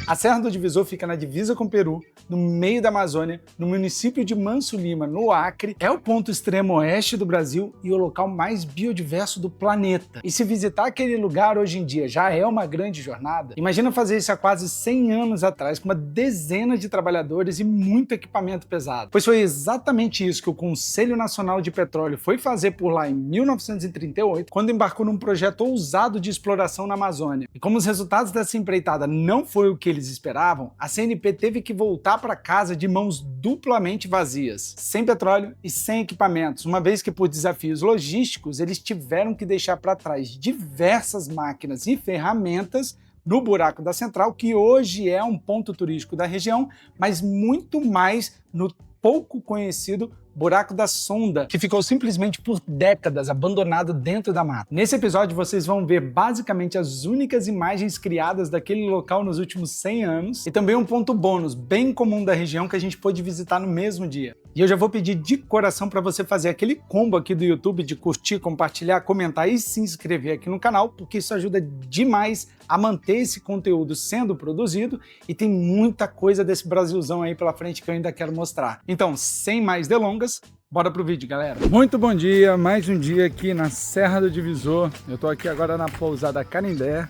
A Serra do Divisor fica na divisa com o Peru, no meio da Amazônia, no município de Manso Lima, no Acre. É o ponto extremo oeste do Brasil e o local mais biodiverso do planeta. E se visitar aquele lugar hoje em dia já é uma grande jornada, imagina fazer isso há quase 100 anos atrás, com uma dezena de trabalhadores e muito equipamento pesado. Pois foi exatamente isso que o Conselho Nacional de Petróleo foi fazer por lá em 1938, quando embarcou num projeto ousado de exploração na Amazônia. E como os resultados dessa empreitada não foi o que eles esperavam, a CNP teve que voltar para casa de mãos duplamente vazias, sem petróleo e sem equipamentos, uma vez que por desafios logísticos eles tiveram que deixar para trás diversas máquinas e ferramentas no Buraco da Central, que hoje é um ponto turístico da região, mas muito mais no pouco conhecido Buraco da Sonda, que ficou simplesmente por décadas abandonado dentro da mata. Nesse episódio vocês vão ver basicamente as únicas imagens criadas daquele local nos últimos 100 anos e também um ponto bônus bem comum da região que a gente pôde visitar no mesmo dia. E eu já vou pedir de coração para você fazer aquele combo aqui do YouTube de curtir, compartilhar, comentar e se inscrever aqui no canal, porque isso ajuda demais a manter esse conteúdo sendo produzido e tem muita coisa desse Brasilzão aí pela frente que eu ainda quero mostrar. Então, sem mais delongas, bora pro vídeo, galera. Muito bom dia, mais um dia aqui na Serra do Divisor. Eu tô aqui agora na pousada Canindé,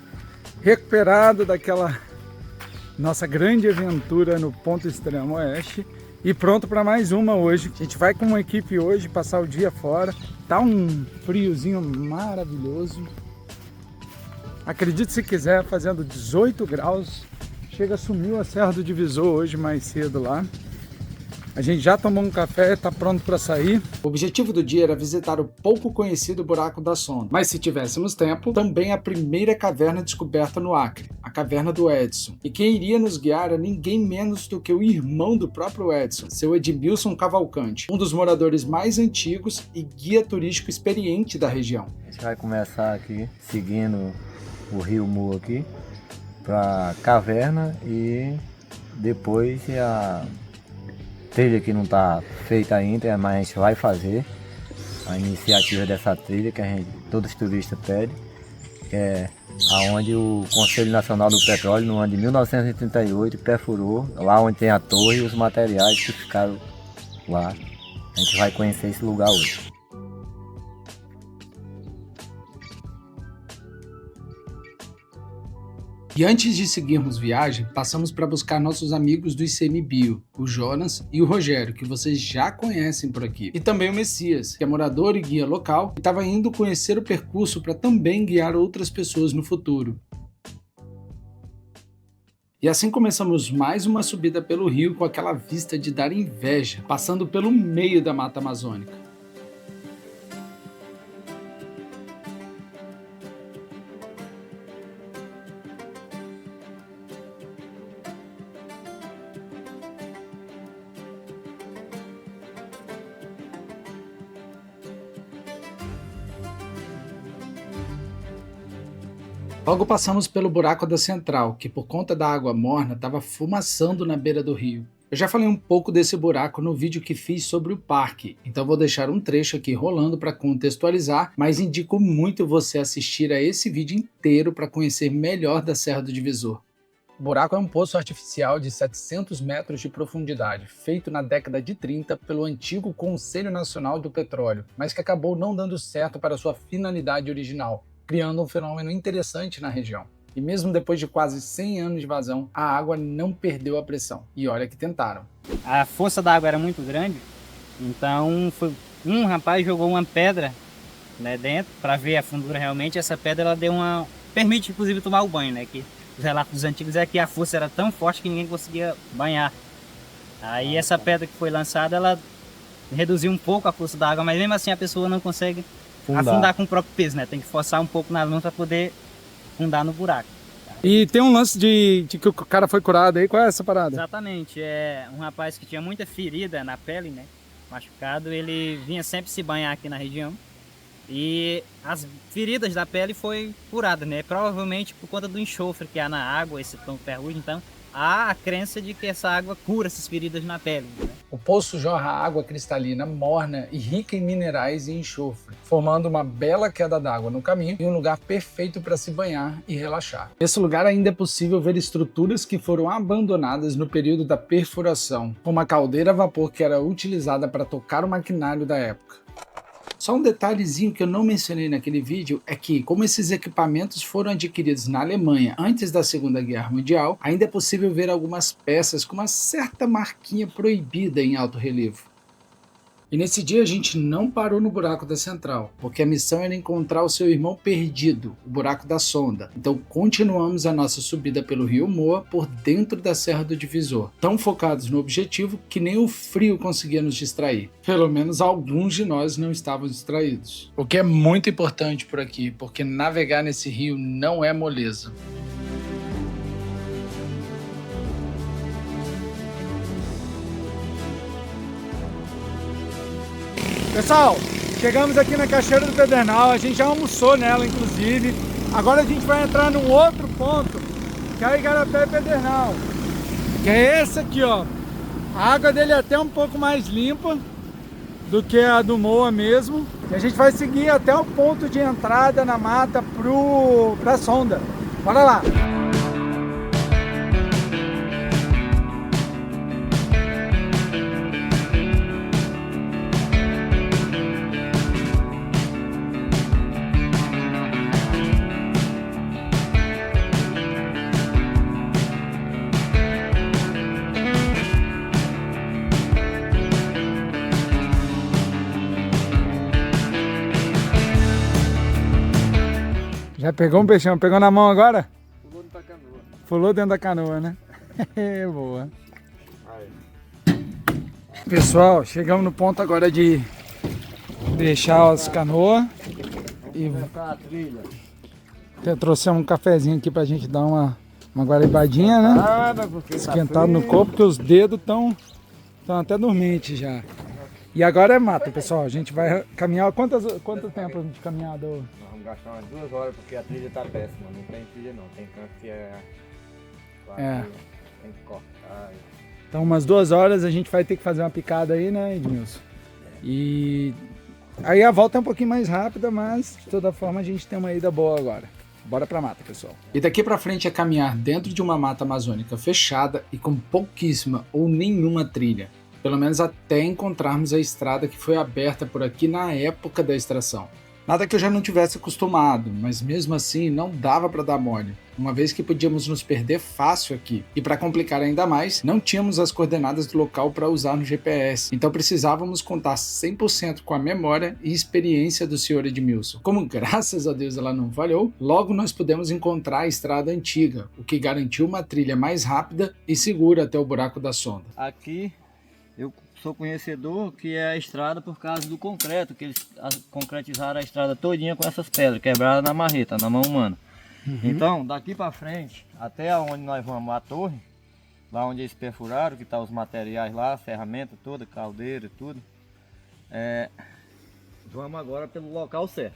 recuperado daquela nossa grande aventura no ponto extremo oeste e pronto para mais uma hoje. A gente vai com uma equipe hoje passar o dia fora. Tá um friozinho maravilhoso. Acredite se quiser, fazendo 18 graus. Chega, sumiu a Serra do Divisor hoje mais cedo lá. A gente já tomou um café, está pronto para sair. O objetivo do dia era visitar o pouco conhecido Buraco da Sonda, mas se tivéssemos tempo, também a primeira caverna descoberta no Acre, a Caverna do Edson. E quem iria nos guiar era ninguém menos do que o irmão do próprio Edson, seu Edmilson Cavalcante, um dos moradores mais antigos e guia turístico experiente da região. A gente vai começar aqui, seguindo o Rio Mu aqui, para caverna e depois a trilha que não está feita ainda, mas a gente vai fazer a iniciativa dessa trilha que todos os turistas pedem, que é aonde o Conselho Nacional do Petróleo, no ano de 1938, perfurou, lá onde tem a torre e os materiais que ficaram lá. A gente vai conhecer esse lugar hoje. E antes de seguirmos viagem, passamos para buscar nossos amigos do ICMBio, o Jonas e o Rogério, que vocês já conhecem por aqui. E também o Messias, que é morador e guia local, e estava indo conhecer o percurso para também guiar outras pessoas no futuro. E assim começamos mais uma subida pelo rio com aquela vista de dar inveja, passando pelo meio da Mata Amazônica. Logo passamos pelo Buraco da Central, que por conta da água morna estava fumaçando na beira do rio. Eu já falei um pouco desse buraco no vídeo que fiz sobre o parque, então vou deixar um trecho aqui rolando para contextualizar, mas indico muito você assistir a esse vídeo inteiro para conhecer melhor da Serra do Divisor. O buraco é um poço artificial de 700 metros de profundidade, feito na década de 30 pelo antigo Conselho Nacional do Petróleo, mas que acabou não dando certo para sua finalidade original, criando um fenômeno interessante na região. E mesmo depois de quase 100 anos de vazão, a água não perdeu a pressão. E olha que tentaram. A força da água era muito grande, então um rapaz jogou uma pedra, né, dentro para ver a fundura realmente. Essa pedra ela permite inclusive tomar o banho, né? Que os relatos antigos é que a força era tão forte que ninguém conseguia banhar. Aí essa pedra que foi lançada, ela reduziu um pouco a força da água, mas mesmo assim a pessoa não consegue afundar com o próprio peso, né? Tem que forçar um pouco na mão para poder afundar no buraco. E tem um lance de que o cara foi curado aí, qual é essa parada? Exatamente, é um rapaz que tinha muita ferida na pele, né? Machucado, ele vinha sempre se banhar aqui na região e as feridas da pele foi curada, né? Provavelmente por conta do enxofre que há na água, esse tom ferrugem, então há a crença de que essa água cura essas feridas na pele, né? O poço jorra água cristalina, morna e rica em minerais e enxofre, formando uma bela queda d'água no caminho e um lugar perfeito para se banhar e relaxar. Nesse lugar ainda é possível ver estruturas que foram abandonadas no período da perfuração, como a caldeira a vapor que era utilizada para tocar o maquinário da época. Só um detalhezinho que eu não mencionei naquele vídeo é que, como esses equipamentos foram adquiridos na Alemanha antes da Segunda Guerra Mundial, ainda é possível ver algumas peças com uma certa marquinha proibida em alto relevo. E nesse dia a gente não parou no buraco da central, porque a missão era encontrar o seu irmão perdido, o buraco da sonda. Então continuamos a nossa subida pelo rio Moa por dentro da Serra do Divisor, tão focados no objetivo que nem o frio conseguia nos distrair. Pelo menos alguns de nós não estavam distraídos. O que é muito importante por aqui, porque navegar nesse rio não é moleza. Pessoal, chegamos aqui na Cachoeira do Pedernal, a gente já almoçou nela inclusive. Agora a gente vai entrar num outro ponto, que é o Igarapé Pedernal, que é esse aqui, ó. A água dele é até um pouco mais limpa do que a do Moa mesmo. E a gente vai seguir até o ponto de entrada na mata pra sonda. Bora lá! Já pegou um peixão? Pegou na mão agora? Pulou dentro da canoa. Pulou dentro da canoa, né? Boa. Pessoal, chegamos no ponto agora de deixar as canoas. E a trilha. trouxemos um cafezinho aqui pra gente dar uma guaribadinha, né? Esquentado no corpo, porque os dedos estão até dormentes já. E agora é mata, pessoal. A gente vai caminhar. Quanto tempo de caminhada? Nós vamos gastar umas 2 horas porque a trilha tá péssima. Não tem trilha não. Tem canto que tem que cortar. Então umas 2 horas a gente vai ter que fazer uma picada aí, né, Edmilson? E aí a volta é um pouquinho mais rápida, mas de toda forma a gente tem uma ida boa agora. Bora pra mata, pessoal. E daqui pra frente é caminhar dentro de uma mata amazônica fechada e com pouquíssima ou nenhuma trilha. Pelo menos até encontrarmos a estrada que foi aberta por aqui na época da extração. Nada que eu já não tivesse acostumado, mas mesmo assim não dava para dar mole, uma vez que podíamos nos perder fácil aqui. E para complicar ainda mais, não tínhamos as coordenadas do local para usar no GPS, então precisávamos contar 100% com a memória e experiência do Sr. Edmilson. Como graças a Deus ela não falhou, logo nós pudemos encontrar a estrada antiga, o que garantiu uma trilha mais rápida e segura até o buraco da sonda. Aqui eu sou conhecedor que é a estrada por causa do concreto, que eles concretizaram a estrada todinha com essas pedras quebradas na marreta, na mão humana. Então, daqui para frente, até onde nós vamos, a torre, lá onde eles perfuraram, que tá os materiais lá, ferramenta toda, caldeira, tudo. Vamos agora pelo local certo.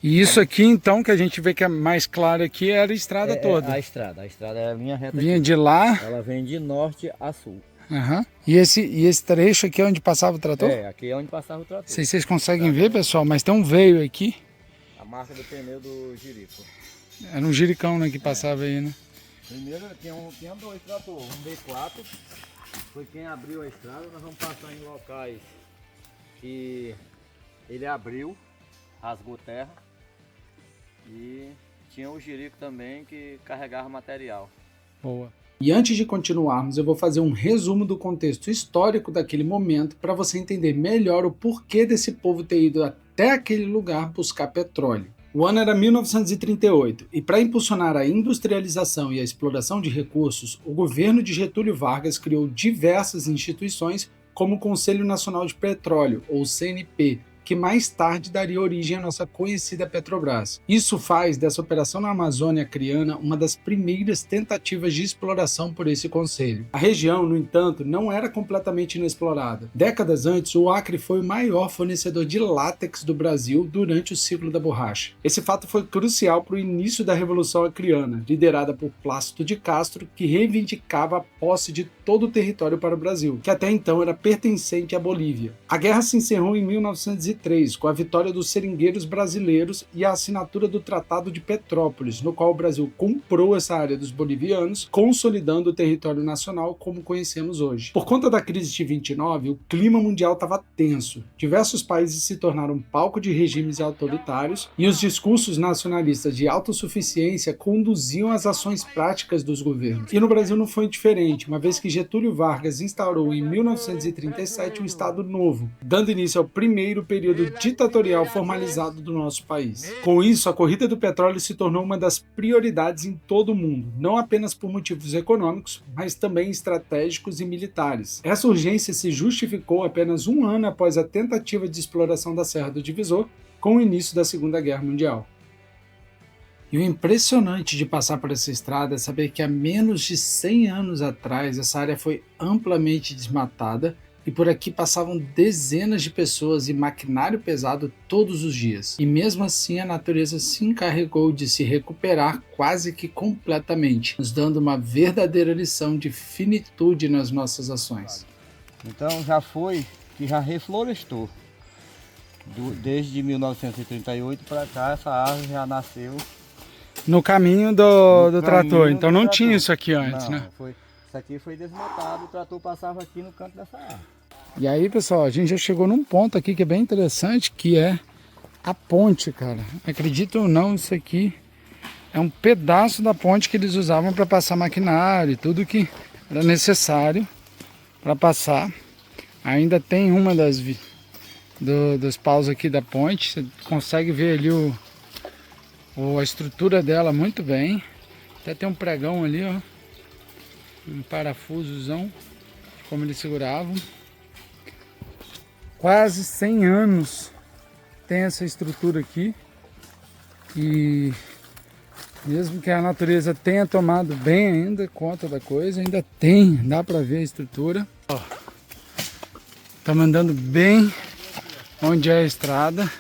E isso aqui então, que a gente vê que é mais claro aqui, era a estrada toda. A estrada é a linha reta. Vinha aqui. de lá. Ela vem de norte a sul. Uhum. E esse trecho aqui é onde passava o trator? Aqui é onde passava o trator. Sei se vocês conseguem ver, pessoal, mas tem um veio aqui. A marca do pneu do Jirico. Era um jiricão, né, que passava aí, né? Primeiro tinha 2 tratores, um B4, foi quem abriu a estrada. Nós vamos passar em locais que ele abriu, rasgou terra, e tinha o Jirico também que carregava material. Boa. E antes de continuarmos, eu vou fazer um resumo do contexto histórico daquele momento para você entender melhor o porquê desse povo ter ido até aquele lugar buscar petróleo. O ano era 1938 e para impulsionar a industrialização e a exploração de recursos, o governo de Getúlio Vargas criou diversas instituições como o Conselho Nacional de Petróleo, ou CNP, que mais tarde daria origem à nossa conhecida Petrobras. Isso faz dessa operação na Amazônia Acreana uma das primeiras tentativas de exploração por esse concelho. A região, no entanto, não era completamente inexplorada. Décadas antes, o Acre foi o maior fornecedor de látex do Brasil durante o ciclo da borracha. Esse fato foi crucial para o início da Revolução Acreana, liderada por Plácido de Castro, que reivindicava a posse de todo o território para o Brasil, que até então era pertencente à Bolívia. A guerra se encerrou em 1903, com a vitória dos seringueiros brasileiros e a assinatura do Tratado de Petrópolis, no qual o Brasil comprou essa área dos bolivianos, consolidando o território nacional como conhecemos hoje. Por conta da crise de 29, o clima mundial estava tenso. Diversos países se tornaram palco de regimes autoritários e os discursos nacionalistas de autossuficiência conduziam as ações práticas dos governos. E no Brasil não foi diferente, uma vez que Getúlio Vargas instaurou em 1937 um Estado Novo, dando início ao primeiro período ditatorial formalizado do nosso país. Com isso, a corrida do petróleo se tornou uma das prioridades em todo o mundo, não apenas por motivos econômicos, mas também estratégicos e militares. Essa urgência se justificou apenas um ano após a tentativa de exploração da Serra do Divisor, com o início da Segunda Guerra Mundial. E o impressionante de passar por essa estrada é saber que há menos de 100 anos atrás essa área foi amplamente desmatada e por aqui passavam dezenas de pessoas e maquinário pesado todos os dias. E mesmo assim a natureza se encarregou de se recuperar quase que completamente, nos dando uma verdadeira lição de finitude nas nossas ações. Então já reflorestou. Desde 1938 para cá essa árvore já nasceu. No caminho do trator, então não tinha isso aqui antes, não, né? Isso aqui foi desmatado, o trator passava aqui no canto dessa árvore. E aí, pessoal, a gente já chegou num ponto aqui que é bem interessante, que é a ponte, cara. Acredita ou não, isso aqui é um pedaço da ponte que eles usavam para passar maquinário e tudo que era necessário para passar. Ainda tem uma dos paus aqui da ponte, você consegue ver ali a estrutura dela muito bem. Até tem um pregão ali, ó, um parafusozão, como eles seguravam. Quase 100 anos tem essa estrutura aqui, e mesmo que a natureza tenha tomado bem ainda conta da coisa, ainda dá para ver a estrutura. Ó, tá mandando bem onde é a estrada.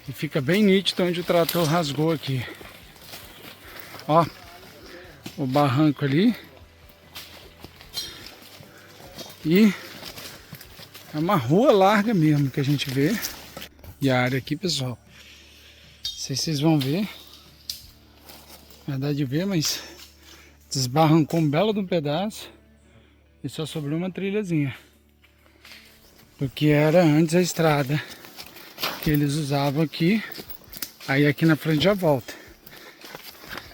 E fica bem nítido onde o trator rasgou aqui. Ó, o barranco ali. E é uma rua larga mesmo que a gente vê. E a área aqui, pessoal, não sei se vocês vão ver. Na verdade ver, mas desbarrancou um belo de um pedaço. E só sobrou uma trilhazinha. O que era antes a estrada que eles usavam aqui, aí aqui na frente já volta,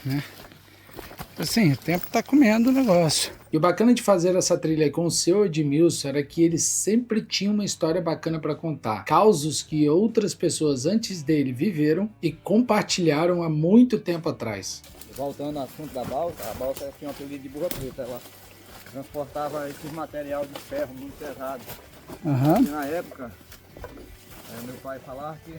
né? Assim, o tempo tá comendo o negócio. E o bacana de fazer essa trilha aí com o seu Edmilson era que ele sempre tinha uma história bacana para contar, causos que outras pessoas antes dele viveram e compartilharam há muito tempo atrás. Voltando ao assunto da balsa, a balsa tinha um apelido de burra preta, ela transportava esses material de ferro muito pesado. Uhum. E na época, meu pai falava que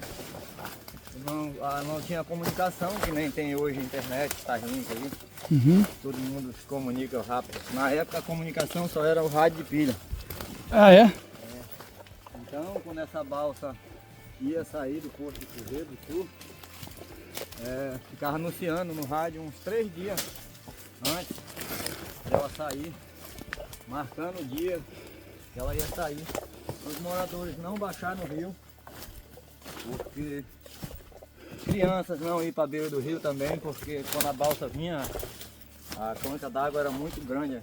não tinha comunicação, que nem tem hoje a internet, Starlink aí. Uhum. Todo mundo se comunica rápido. Na época a comunicação só era o rádio de pilha. Ah, é? Então quando essa balsa ia sair do Porto de Cruzeiro do Sul, ficava anunciando no rádio uns 3 dias antes dela sair, marcando o dia que ela ia sair. Os moradores não baixaram no rio, porque crianças não iam para a beira do rio também, porque quando a balsa vinha, a concha d'água era muito grande.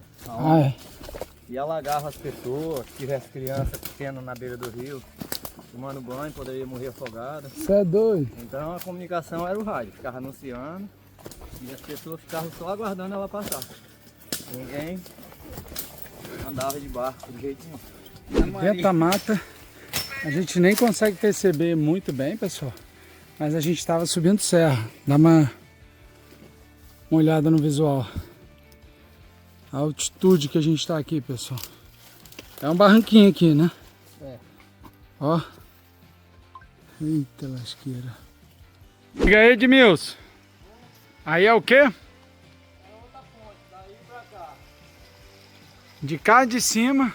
E alagava as pessoas, se tivesse criança pequena na beira do rio, tomando banho, poderia morrer afogada. Você é doido. Então a comunicação era o rádio, ficava anunciando e as pessoas ficavam só aguardando ela passar. Ninguém andava de barco de jeito nenhum. Dentro da mata, a gente nem consegue perceber muito bem, pessoal, mas a gente estava subindo serra. Dá uma olhada no visual. A altitude que a gente está aqui, pessoal. É um barranquinho aqui, né? É. Ó. Eita lasqueira. Liga aí, Edmilson. Aí é o quê? De cá de cima.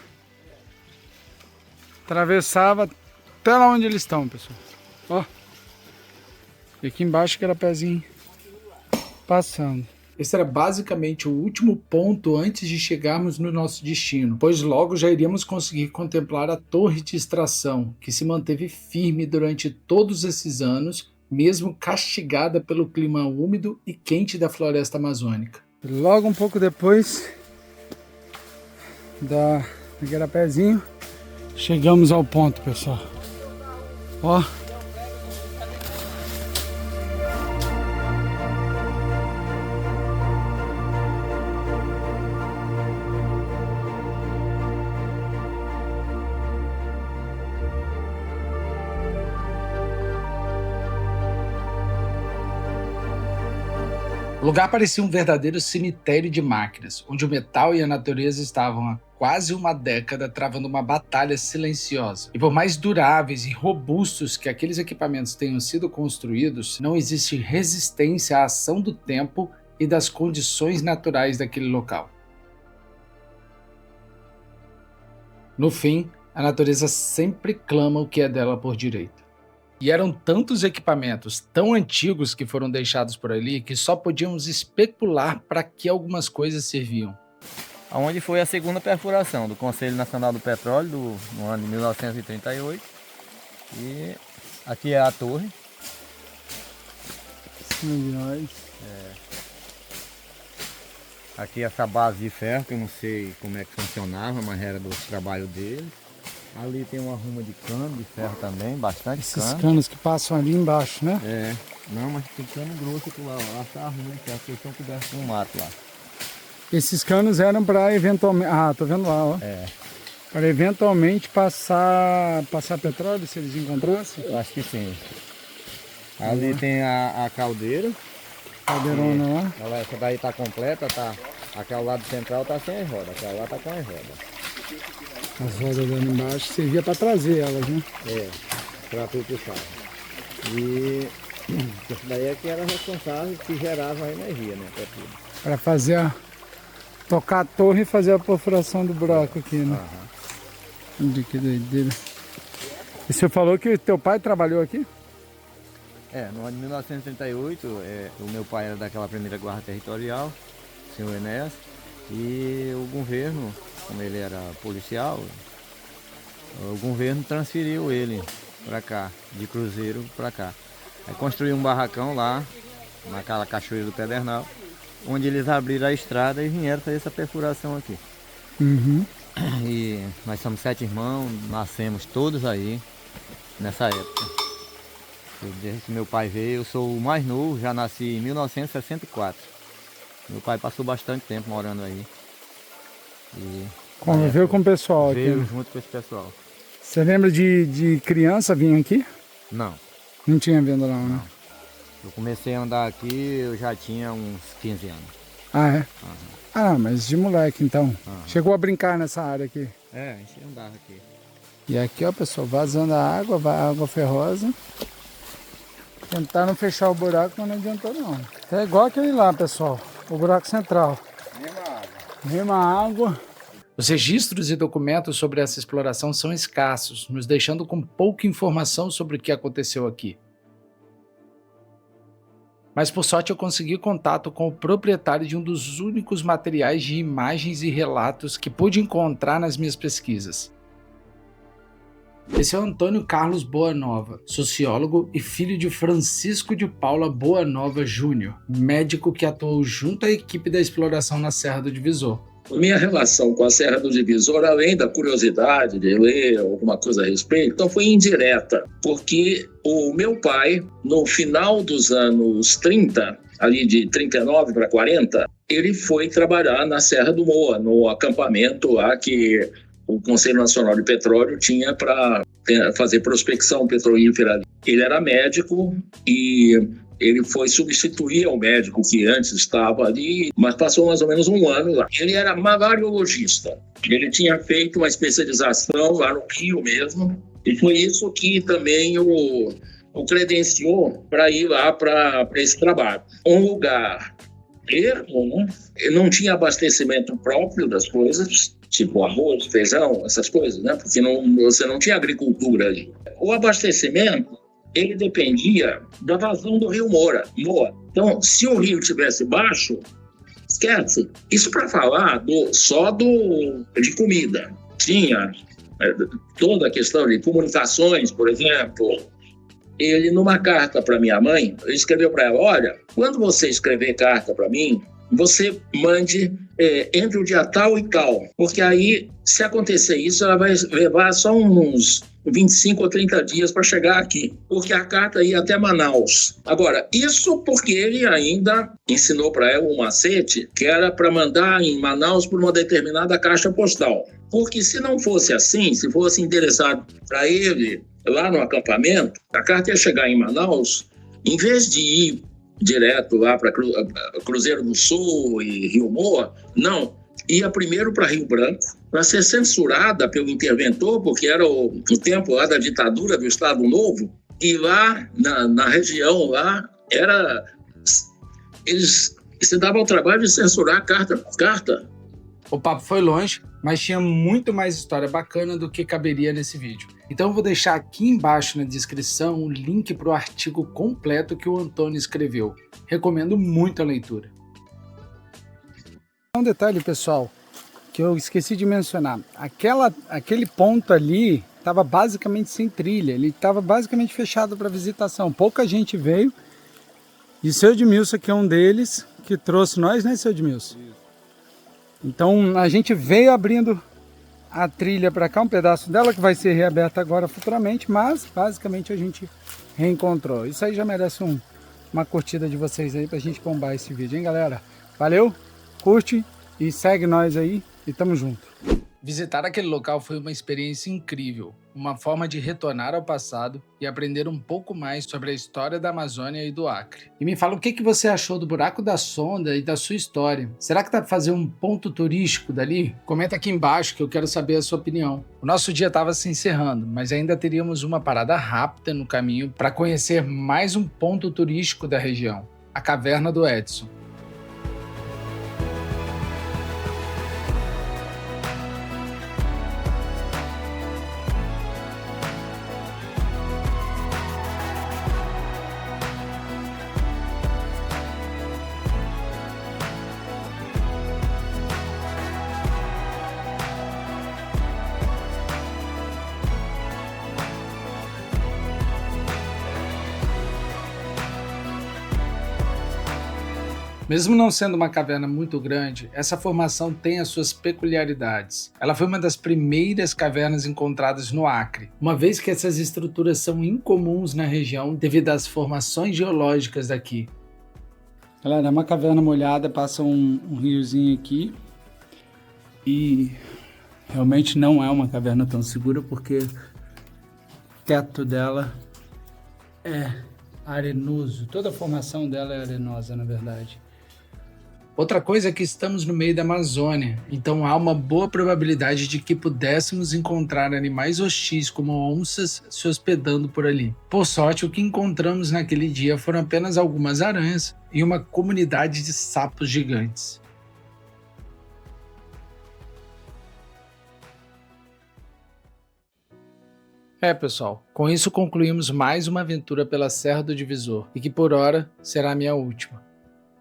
Atravessava até lá onde eles estão, pessoal. Ó. E aqui embaixo que era pezinho passando. Esse era basicamente o último ponto antes de chegarmos no nosso destino, pois logo já iríamos conseguir contemplar a torre de extração, que se manteve firme durante todos esses anos, mesmo castigada pelo clima úmido e quente da floresta amazônica. Logo um pouco depois da Igarapézinho, chegamos ao ponto, pessoal. Ó. O lugar parecia um verdadeiro cemitério de máquinas, onde o metal e a natureza estavam há quase uma década travando uma batalha silenciosa. E por mais duráveis e robustos que aqueles equipamentos tenham sido construídos, não existe resistência à ação do tempo e das condições naturais daquele local. No fim, a natureza sempre clama o que é dela por direito. E eram tantos equipamentos tão antigos que foram deixados por ali que só podíamos especular para que algumas coisas serviam. Onde foi a segunda perfuração do Conselho Nacional do Petróleo no ano de 1938. E aqui é a torre. Aqui essa base de ferro, que eu não sei como é que funcionava, mas era do trabalho deles. Ali tem uma ruma de cano de ferro também, bastante cano. Esses canos que passam ali embaixo, né? É, não, mas tem cano grosso lá, lá tá a ruma de ferro, que estão cobertos com mato lá. Esses canos eram para eventualmente... Ah, tô vendo lá, ó. É. Para eventualmente passar petróleo, se eles encontrassem? Eu acho que sim. Ali tem a caldeira. Caldeirona lá. Ela, essa daí tá completa, tá. Aquela lado central tá sem as rodas, aquela lá tá com as rodas. As rodas ali embaixo servia para trazer elas, né? É, para tu puxar. E essa daí é que era responsável que gerava a energia, né? Para fazer tocar a torre e fazer a perfuração do buraco aqui, né? Aham. Que doideira. E você falou que teu pai trabalhou aqui? É, no ano de 1938, o meu pai era daquela primeira guarda territorial, o senhor Enéas, e o governo, como ele era policial, o governo transferiu ele para cá, de Cruzeiro para cá. Aí construiu um barracão lá, naquela cachoeira do Pedernal, onde eles abriram a estrada e vieram fazer essa perfuração aqui. Uhum. E nós somos 7 irmãos, nascemos todos aí, nessa época. Desde que meu pai veio, eu sou o mais novo, já nasci em 1964. Meu pai passou bastante tempo morando aí. E conviveu com o pessoal aqui? Veio junto com esse pessoal. Você lembra de criança vir aqui? Não. Não tinha vindo lá, né? Eu comecei a andar aqui, eu já tinha uns 15 anos. Ah, é? Uhum. Ah, mas de moleque então. Uhum. Chegou a brincar nessa área aqui? É, a gente andava aqui. E aqui, ó, pessoal, vazando a água, água ferrosa. Tentaram fechar o buraco, mas não adiantou não. É igual aquele lá, pessoal, o buraco central. Mesma água. Os registros e documentos sobre essa exploração são escassos, nos deixando com pouca informação sobre o que aconteceu aqui. Mas por sorte eu consegui contato com o proprietário de um dos únicos materiais de imagens e relatos que pude encontrar nas minhas pesquisas. Esse é o Antônio Carlos Boanova, sociólogo e filho de Francisco de Paula Boanova Júnior, médico que atuou junto à equipe da exploração na Serra do Divisor. Minha relação com a Serra do Divisor, além da curiosidade de ler alguma coisa a respeito, então foi indireta, porque o meu pai, no final dos anos 30, ali de 39 para 40, ele foi trabalhar na Serra do Moa, no acampamento lá que o Conselho Nacional de Petróleo tinha para fazer prospecção petrolífera. Ele era médico e ele foi substituir ao médico que antes estava ali, mas passou mais ou menos um ano lá. Ele era malariologista. Ele tinha feito uma especialização lá no Rio mesmo, e foi isso que também o credenciou para ir lá para esse trabalho. Um lugar ermo, né? Não tinha abastecimento próprio das coisas, tipo arroz, feijão, essas coisas, né? Porque você não tinha agricultura ali. O abastecimento, ele dependia da vazão do rio Moa. Então, se o rio estivesse baixo, esquece. Isso para falar só de comida. Tinha toda a questão de comunicações, por exemplo. Ele, numa carta para minha mãe, ele escreveu para ela: olha, quando você escrever carta para mim, você mande entre o dia tal e tal, porque aí, se acontecer isso, ela vai levar só uns 25 ou 30 dias para chegar aqui, porque a carta ia até Manaus. Agora, isso porque ele ainda ensinou para ela um macete que era para mandar em Manaus por uma determinada caixa postal. Porque se não fosse assim, se fosse endereçado para ele lá no acampamento, a carta ia chegar em Manaus, em vez de ir direto lá para Cruzeiro do Sul e Rio Moa, não, ia primeiro para Rio Branco, para ser censurada pelo interventor, porque era o tempo lá da ditadura do Estado Novo, e lá na região lá, eles se davam ao trabalho de censurar carta por carta. O papo foi longe, mas tinha muito mais história bacana do que caberia nesse vídeo. Então eu vou deixar aqui embaixo na descrição o link para o artigo completo que o Antônio escreveu. Recomendo muito a leitura. Um detalhe, pessoal, que eu esqueci de mencionar. Aquele ponto ali estava basicamente sem trilha, ele estava basicamente fechado para visitação. Pouca gente veio, e o seu Edmilson, que é um deles, que trouxe nós, né, seu Edmilson? Então a gente veio abrindo a trilha para cá, um pedaço dela que vai ser reaberta agora futuramente, mas basicamente a gente reencontrou. Isso aí já merece uma curtida de vocês aí pra gente bombar esse vídeo, hein, galera? Valeu, curte e segue nós aí e tamo junto. Visitar aquele local foi uma experiência incrível, uma forma de retornar ao passado e aprender um pouco mais sobre a história da Amazônia e do Acre. E me fala o que você achou do Buraco da Sonda e da sua história. Será que dá para fazer um ponto turístico dali? Comenta aqui embaixo que eu quero saber a sua opinião. O nosso dia estava se encerrando, mas ainda teríamos uma parada rápida no caminho para conhecer mais um ponto turístico da região, a Caverna do Edson. Mesmo não sendo uma caverna muito grande, essa formação tem as suas peculiaridades. Ela foi uma das primeiras cavernas encontradas no Acre, uma vez que essas estruturas são incomuns na região devido às formações geológicas daqui. Galera, é uma caverna molhada, passa um riozinho aqui e realmente não é uma caverna tão segura porque o teto dela é arenoso, toda a formação dela é arenosa, na verdade. Outra coisa é que estamos no meio da Amazônia, então há uma boa probabilidade de que pudéssemos encontrar animais hostis como onças se hospedando por ali. Por sorte, o que encontramos naquele dia foram apenas algumas aranhas e uma comunidade de sapos gigantes. Pessoal, com isso concluímos mais uma aventura pela Serra do Divisor, e que por hora será a minha última.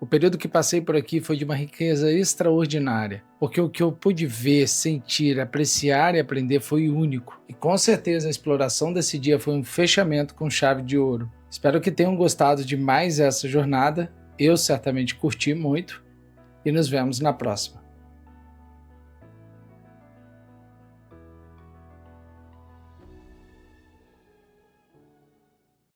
O período que passei por aqui foi de uma riqueza extraordinária, porque o que eu pude ver, sentir, apreciar e aprender foi único, e com certeza a exploração desse dia foi um fechamento com chave de ouro. Espero que tenham gostado de mais essa jornada, eu certamente curti muito, e nos vemos na próxima.